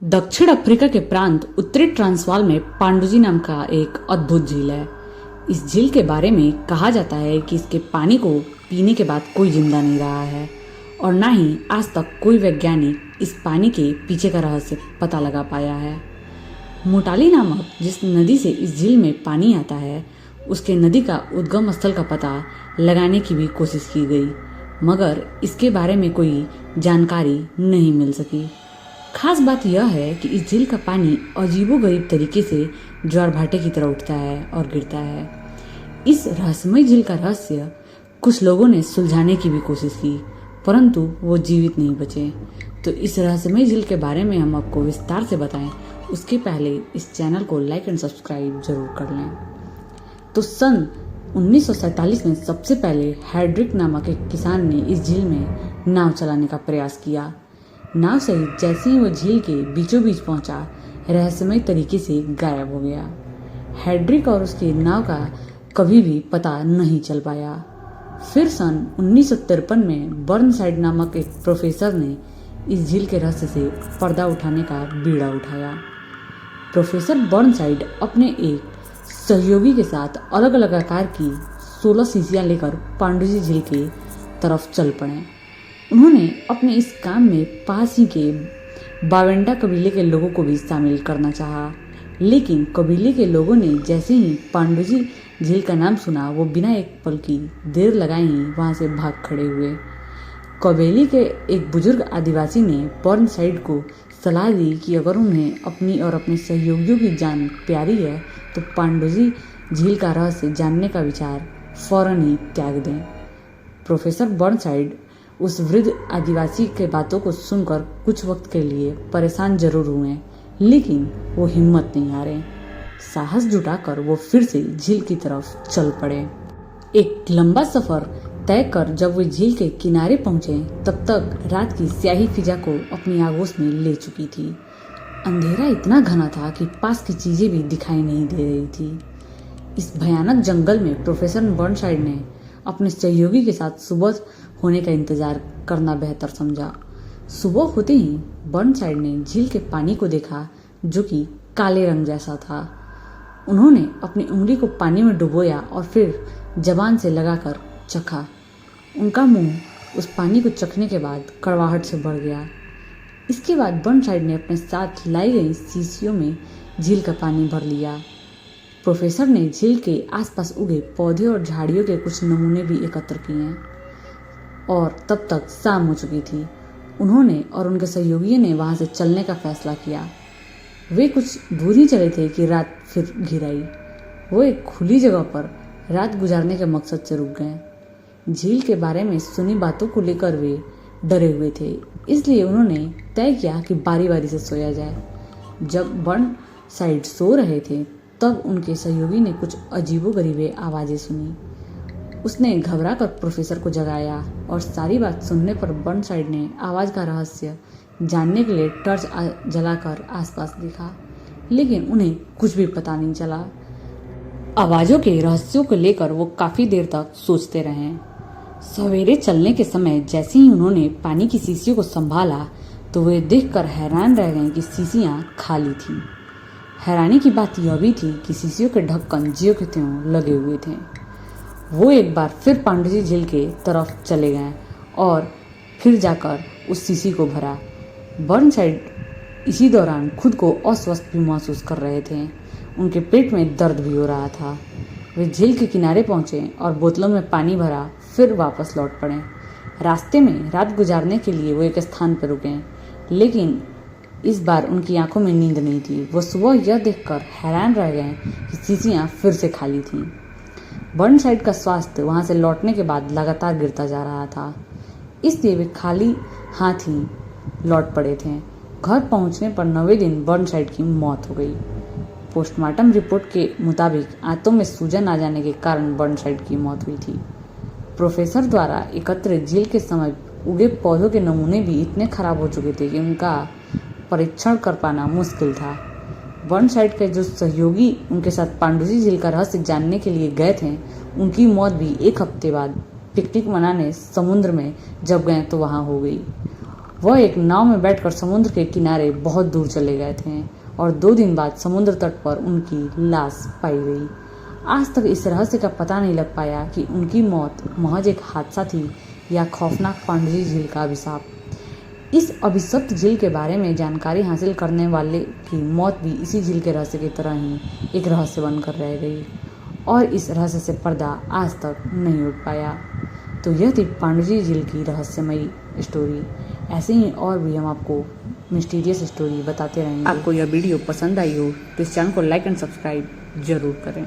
दक्षिण अफ्रीका के प्रांत उत्तरी ट्रांसवाल में पांडुजी नाम का एक अद्भुत झील है। इस झील के बारे में कहा जाता है कि इसके पानी को पीने के बाद कोई जिंदा नहीं रहा है और ना ही आज तक कोई वैज्ञानिक इस पानी के पीछे का रहस्य पता लगा पाया है। मोटाली नामक जिस नदी से इस झील में पानी आता है, उसके नदी का उद्गम स्थल का पता लगाने की भी कोशिश की गई, मगर इसके बारे में कोई जानकारी नहीं मिल सकी। खास बात यह है कि इस झील का पानी अजीबोगरीब तरीके से ज्वार भाटे की तरह उठता है और गिरता है। इस रहस्यमय झील का रहस्य कुछ लोगों ने सुलझाने की भी कोशिश की, परंतु वो जीवित नहीं बचे। तो इस रहस्यमय झील के बारे में हम आपको विस्तार से बताएं, उसके पहले इस चैनल को लाइक एंड सब्सक्राइब जरूर कर लें। तो सन 1947 में सबसे पहले हेड्रिक नामक एक किसान ने इस झील में नाव चलाने का प्रयास किया। नाव सहित जैसे ही वो झील के बीचों बीच पहुंचा, रहस्यमय तरीके से गायब हो गया। हेड्रिक और उसकी नाव का कभी भी पता नहीं चल पाया। फिर सन 1953 में बर्नसाइड नामक एक प्रोफेसर ने इस झील के रहस्य से पर्दा उठाने का बीड़ा उठाया। प्रोफेसर बर्नसाइड अपने एक सहयोगी के साथ अलग अलग आकार की 16 शीशियां लेकर पांडुजी झील की तरफ चल पड़े। उन्होंने अपने इस काम में पास ही के बावेंडा कबीले के लोगों को भी शामिल करना चाहा, लेकिन कबीले के लोगों ने जैसे ही पांडुजी झील का नाम सुना, वो बिना एक पल की देर लगाए ही वहां से भाग खड़े हुए। कबीले के एक बुजुर्ग आदिवासी ने बर्नसाइड को सलाह दी कि अगर उन्हें अपनी और अपने सहयोगियों की जान प्यारी है तो पांडुजी झील का रहस्य जानने का विचार फौरन ही त्याग दें। प्रोफेसर बर्नसाइड उस वृद्ध आदिवासी के बातों को सुनकर कुछ वक्त के लिए परेशान जरूर हुए, लेकिन वो हिम्मत नहीं हारे। साहस जुटाकर वो फिर से झील की तरफ चल पड़े। एक लंबा सफर तय कर जब वो झील के किनारे पहुंचे, तब तक रात की स्याही फिजा को अपनी आगोश में ले चुकी थी। अंधेरा इतना घना था कि पास की चीजें भी दिखाई नहीं दे रही थी। इस भयानक जंगल में प्रोफेसर बर्नसाइड ने अपने सहयोगी के साथ सुबह होने का इंतजार करना बेहतर समझा। सुबह होते ही बर्नसाइड ने झील के पानी को देखा, जो कि काले रंग जैसा था। उन्होंने अपनी उंगली को पानी में डुबोया और फिर जबान से लगाकर चखा। उनका मुंह उस पानी को चखने के बाद कड़वाहट से भर गया। इसके बाद बर्नसाइड ने अपने साथ लाई गई शीशियों में झील का पानी भर लिया। प्रोफेसर ने झील के आसपास उगे पौधे और झाड़ियों के कुछ नमूने भी एकत्र किए और तब तक शाम हो चुकी थी। उन्होंने और उनके सहयोगियों ने वहां से चलने का फैसला किया। वे कुछ दूर ही चले थे कि रात फिर घिर आई। वो एक खुली जगह पर रात गुजारने के मकसद से रुक गए। झील के बारे में सुनी बातों को लेकर वे डरे हुए थे, इसलिए उन्होंने तय किया कि बारी बारी से सोया जाए। जब बर्नसाइड सो रहे थे, तब उनके सहयोगी ने कुछ अजीबोगरीब आवाजें सुनी। उसने घबराकर प्रोफेसर को जगाया और सारी बात सुनने पर बर्नसाइड ने आवाज का रहस्य जानने के लिए टॉर्च जलाकर आसपास देखा, लेकिन उन्हें कुछ भी पता नहीं चला। आवाजों के रहस्यों को लेकर वो काफी देर तक सोचते रहे। सवेरे चलने के समय जैसे ही उन्होंने पानी की शीशियों को संभाला, तो वे देखकर हैरान रह गए कि शीशियां खाली थीं। हैरानी की बात यह भी थी कि शीशियों के ढक्कन ज्यों के त्यों लगे हुए थे। वो एक बार फिर पांडुजी झील के तरफ चले गए और फिर जाकर उस शीशी को भरा। बर्नसाइड इसी दौरान खुद को अस्वस्थ भी महसूस कर रहे थे। उनके पेट में दर्द भी हो रहा था। वे झील के किनारे पहुंचे और बोतलों में पानी भरा, फिर वापस लौट पड़े। रास्ते में रात गुजारने के लिए वो एक स्थान पर रुके, लेकिन इस बार उनकी आंखों में नींद नहीं थी। वो सुबह यह देखकर हैरान रह गए कि शीशियां फिर से खाली थीं। बर्नसाइड का स्वास्थ्य वहां से लौटने के बाद लगातार गिरता जा रहा था, इसलिए वे खाली हाथ ही लौट पड़े थे। घर पहुंचने पर 9वें दिन बर्नसाइड की मौत हो गई। पोस्टमार्टम रिपोर्ट के मुताबिक आंतों में सूजन आ जाने के कारण बर्नसाइड की मौत हुई थी। प्रोफेसर द्वारा एकत्रित झील के समय उगे पौधों के नमूने भी इतने खराब हो चुके थे कि उनका परीक्षण कर पाना मुश्किल था। बर्नसाइड के जो सहयोगी उनके साथ पांडुजी झील का रहस्य जानने के लिए गए थे, उनकी मौत भी एक हफ्ते बाद पिकनिक मनाने समुद्र में जब गए तो वहां हो गई। वह एक नाव में बैठकर समुद्र के किनारे बहुत दूर चले गए थे और 2 दिन बाद समुद्र तट पर उनकी लाश पाई गई। आज तक इस रहस्य का पता नहीं लग पाया कि उनकी मौत महज एक हादसा थी या खौफनाक पांडुजी झील का अभिशाप। इस अभिशप्त झील के बारे में जानकारी हासिल करने वाले की मौत भी इसी झील के रहस्य की तरह ही एक रहस्य बनकर रह गई और इस रहस्य से पर्दा आज तक नहीं उठ पाया। तो यह थी पांडुजी झील की रहस्यमयी स्टोरी। ऐसे ही और भी हम आपको मिस्टीरियस स्टोरी बताते रहेंगे। आपको यह वीडियो पसंद आई हो तो इस चैनल को लाइक एंड सब्सक्राइब जरूर करें।